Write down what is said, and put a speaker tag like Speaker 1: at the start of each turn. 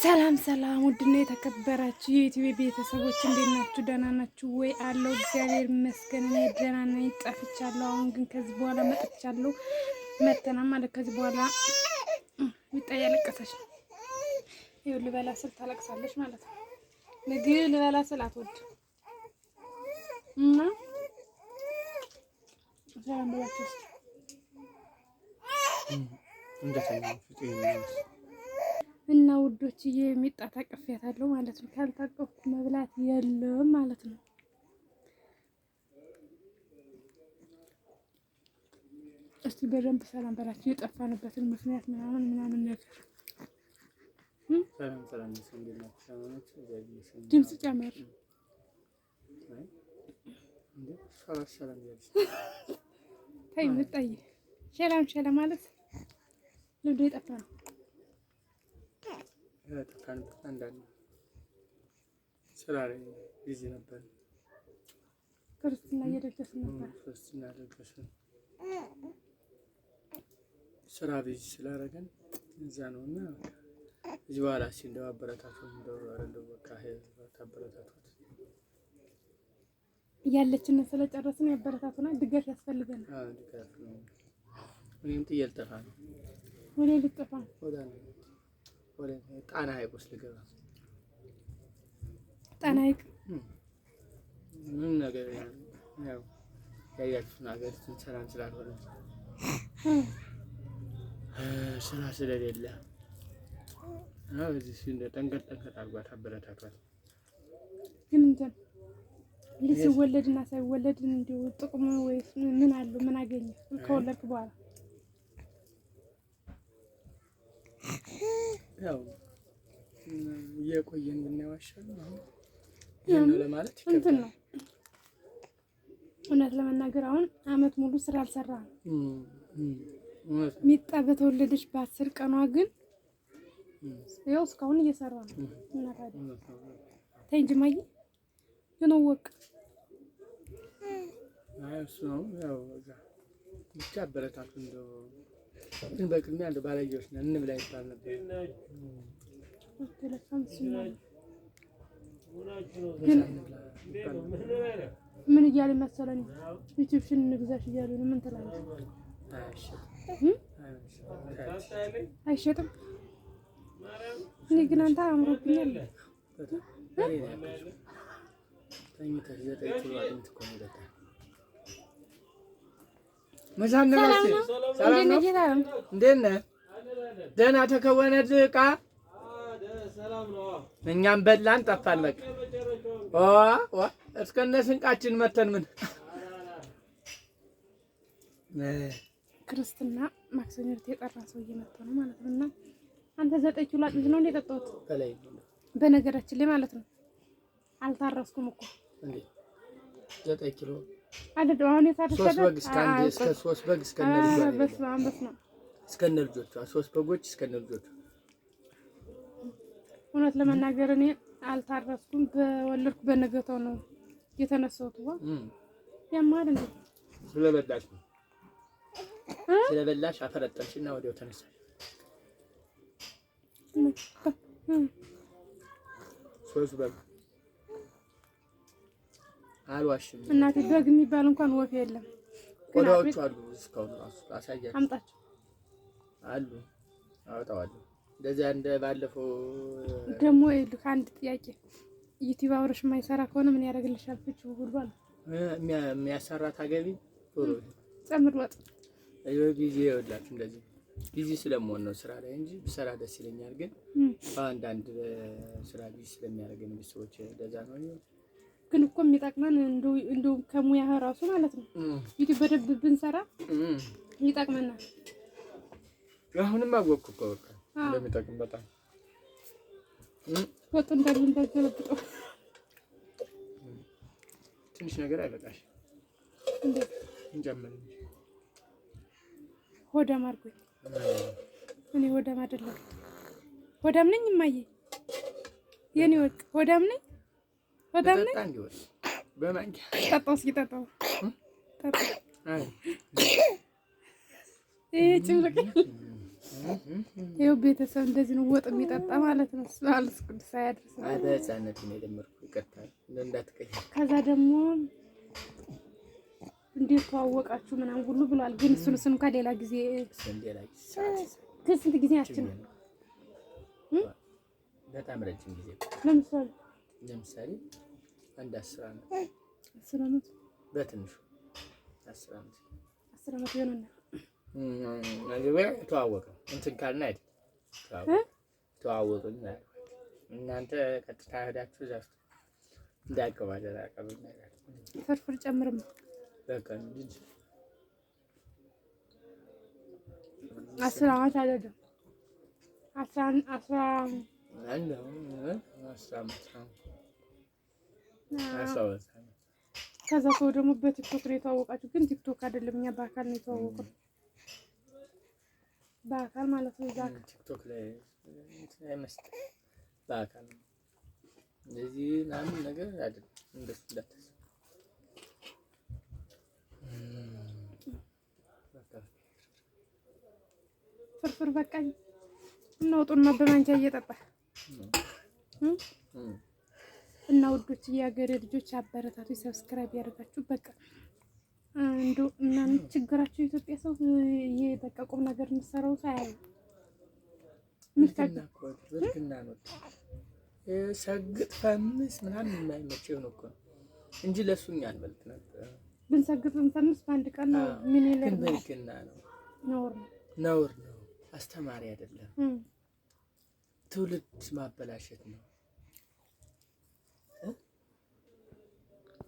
Speaker 1: ሰላም ሰላም፣ ውድና የተከበራችሁ የዩቲዩብ ቤተሰቦች እንዴት ናችሁ? ደህና ናችሁ ወይ? አለው እግዚአብሔር ይመስገን እኔ ደህና ነኝ። ጠፍቻለሁ። አሁን ግን ከዚህ በኋላ መጥቻለሁ። መተናል ማለት ከዚህ በኋላ ይጣያ ያለቀሰች ነው። ይኸው ልበላ ስል ታለቅሳለች ማለት ነው። ምግብ ልበላ ስል አትወድም እና ሰላም ብላችሁ እና ውዶችዬ የሚጣ ታቅፌያታለሁ ማለት ነው። ካልታቀፍኩ መብላት የለም ማለት ነው። እስቲ በደንብ ሰላም በላችሁ። የጠፋንበትን ምክንያት ምናምን ነገር ድምፅ ጨመር። ተይ ምጣዬ ሸላም ማለት ልብዶ የጠፋ ነው።
Speaker 2: ጠፋንበት አንዳንድ ስራ ላይ ቢዚ ነበር።
Speaker 1: ክርስትና እየደገስን ነበር።
Speaker 2: ክርስትና ደገስን ስራ ቢዚ ስላደረገን እዛ ነውና እዚህ በኋላ እንደው አበረታቱን እንደው በቃ ታበረታቱት
Speaker 1: እያለችን ስለጨረስን ያበረታቱና ድጋፍ ያስፈልገናል።
Speaker 2: ድጋፍ ነው። እኔም ጥዬ ልጠፋ ነው።
Speaker 1: ወደ ልጠፋ
Speaker 2: ወደ ጣና ሐይቅ ውስጥ ልገባ።
Speaker 1: ጣና ሐይቅ
Speaker 2: ምን ነገር ያው ያያችሁን ሀገር ሰላም ስላልሆነ ስራ ስለሌለ እዚህ እንደ ጠንቀጥ አድርጓት አበረታቷት።
Speaker 1: ግን እንትን ልጅ ሲወለድና ሳይወለድ እንደው ጥቅሙ ወይስ ምን አለው? ምን አገኘ ከወለድክ በኋላ?
Speaker 2: ያው እየቆየን ብናዋሻል ነው ለማለት
Speaker 1: እንትን ነው። እውነት ለመናገር አሁን አመት ሙሉ ስራ አልሰራም። ሚጣ በተወለደች በ10 ቀኗ ግን ያው እስካሁን እየሰራ ነው። እና ታዲያ ተይ እንጂ ማይ ነው ወቅ
Speaker 2: እሱ ነው ያው ብቻ አበረታቱ እንደው ግን በቅድሚያ እንደው ባለየዎች ነን እንብላ ይባል ነበር።
Speaker 1: ምን እያለ መሰለኝ ዩቲዩብሽን እንግዛሽ እያሉ ነው። ምን ትላለሽ? አይሸጥም። እኔ ግን አንተ አምሮብኛል።
Speaker 2: እንዴት ነህ? ደህና ተከወነ ዕቃ? እኛም በላን ጠፋን። በቃ እስከነ ስንቃችን መተን ምን
Speaker 1: ክርስትና ማክሰኞ ዕለት የጠራ ሰው እየመጣ ነው ማለት ነው። እና አንተ 9 ኪሎ አጥሚት ነው የጠጣሁት በነገራችን ላይ ማለት ነው። አልታረስኩም እኮ እንዴ
Speaker 2: 9 ኪሎ
Speaker 1: አይደል? አሁን የታረሰደ
Speaker 2: 3 በግ እስከ 3 በግ እስከነ ልጆቿ 3 በጎች እስከነ ልጆቿ።
Speaker 1: እውነት ለመናገር እኔ አልታረስኩም። በወለድኩ በነገታው ነው የተነሳሁት። ያማል እንዴ ስለበላሽ አፈረጠምሽና ወዲያው ተነሳሽ። ሶስት በግ አልዋሽም እናቴ። በግ የሚባል እንኳን ወፍ የለም።
Speaker 2: ቆዳዎቹ አሉ እስካሁን ራሱ አሳያችሁ።
Speaker 1: አምጣቸው
Speaker 2: አሉ አወጣዋለሁ። እንደዚያ እንደ ባለፈው
Speaker 1: ደግሞ ይልክ አንድ ጥያቄ ዩቲዩብ አብረሽ የማይሰራ ከሆነ ምን ያደርግልሻል? ፍቹ ሁሉ አለ
Speaker 2: የሚያሰራት አገቢ ቶሎ
Speaker 1: ጸምር ወጥ
Speaker 2: ቢዚ ይወላችሁ። እንደዚህ ቢዚ ስለምሆን ነው ስራ ላይ እንጂ ብሰራ ደስ ይለኛል። ግን አንዳንድ ስራ ቢዚ ስለሚያደርገን ቤተሰቦች እንደዛ ነው።
Speaker 1: ግን እኮ የሚጠቅመን እንደው ከሙያ ራሱ ማለት ነው ዩቲዩብ በደንብ ብንሰራ ይጠቅመናል።
Speaker 2: አሁንም አወቅኩ እኮ በቃ እንደሚጠቅም በጣም
Speaker 1: ወጥ እንዳልገለብጠው
Speaker 2: ትንሽ ነገር አይበቃሽ
Speaker 1: እንዴ እንጀምር። ሆዳም አድርጎኝ እኔ ሆዳም አይደለም። ሆዳም ነኝ እማዬ፣ የኔ ወርቅ ሆዳም ነኝ።
Speaker 2: በማንኪያ
Speaker 1: ጠጣው። እስኪ ጠጣው። አይ ጭምቅ ይኸው ቤተሰብ እንደዚህ ነው ወጥ የሚጠጣ ማለት ነው። ስላልስ ቅዱስ አያድርስ
Speaker 2: አይ በህፃነት ነው የለመድኩ። ይቅርታ እንዳትቀኝ።
Speaker 1: ከዛ ደግሞ እንዴት ተዋወቃችሁ ምናምን ሁሉ ብሏል። ግን እሱን እንኳን ሌላ ጊዜ ግን ስንት ጊዜ ያችን
Speaker 2: በጣም ረጅም ጊዜ ለምሳሌ አንድ 10 ዓመት በትንሹ 10 ዓመት
Speaker 1: ይሆናል።
Speaker 2: ተዋወቅን እንትን ካልን አይደል ተዋወቅን። እናንተ ቀጥታ ሄዳችሁ እዛ እንዳይቀባደር አቀብኝ ነገር
Speaker 1: ፍርፍር ጨምርም
Speaker 2: በቃ እንጂ
Speaker 1: 10 ዓመት አይደለም 10 ከዛ ሰው ደግሞ በቲክቶክ ነው የተዋወቃችሁ። ግን ቲክቶክ አይደለም እኛ በአካል ነው የተዋወቅነው። በአካል ማለት ነው። እዛ
Speaker 2: ቲክቶክ ላይ አይመስልም በአካል ነው እንደዚህ ምናምን ነገር አይደለም። እንደሱ እንዳትስ
Speaker 1: ፍርፍር በቃኝ። እናውጡና በማንኪያ እየጠጣ እና ውዶች የሀገሬ ልጆች አበረታቱ፣ ሰብስክራይብ ያደርጋችሁ። በቃ እንደው እናንተ ችግራችሁ የኢትዮጵያ ሰው ይሄ በቃ ቁም ነገር የምትሰራው ሳያዩ
Speaker 2: ምትካና ነው ሰግጥ ፈምስ ምናምን የማይመቸው ነው እኮ እንጂ ለሱኛ አንበልጥ ነበር።
Speaker 1: ብንሰግጥ ብንፈምስ በአንድ ቀን ነው። ምን ይላል?
Speaker 2: ብልግና ነው፣ ነውር ነው፣ አስተማሪ አይደለም። ትውልድ ማበላሸት ነው።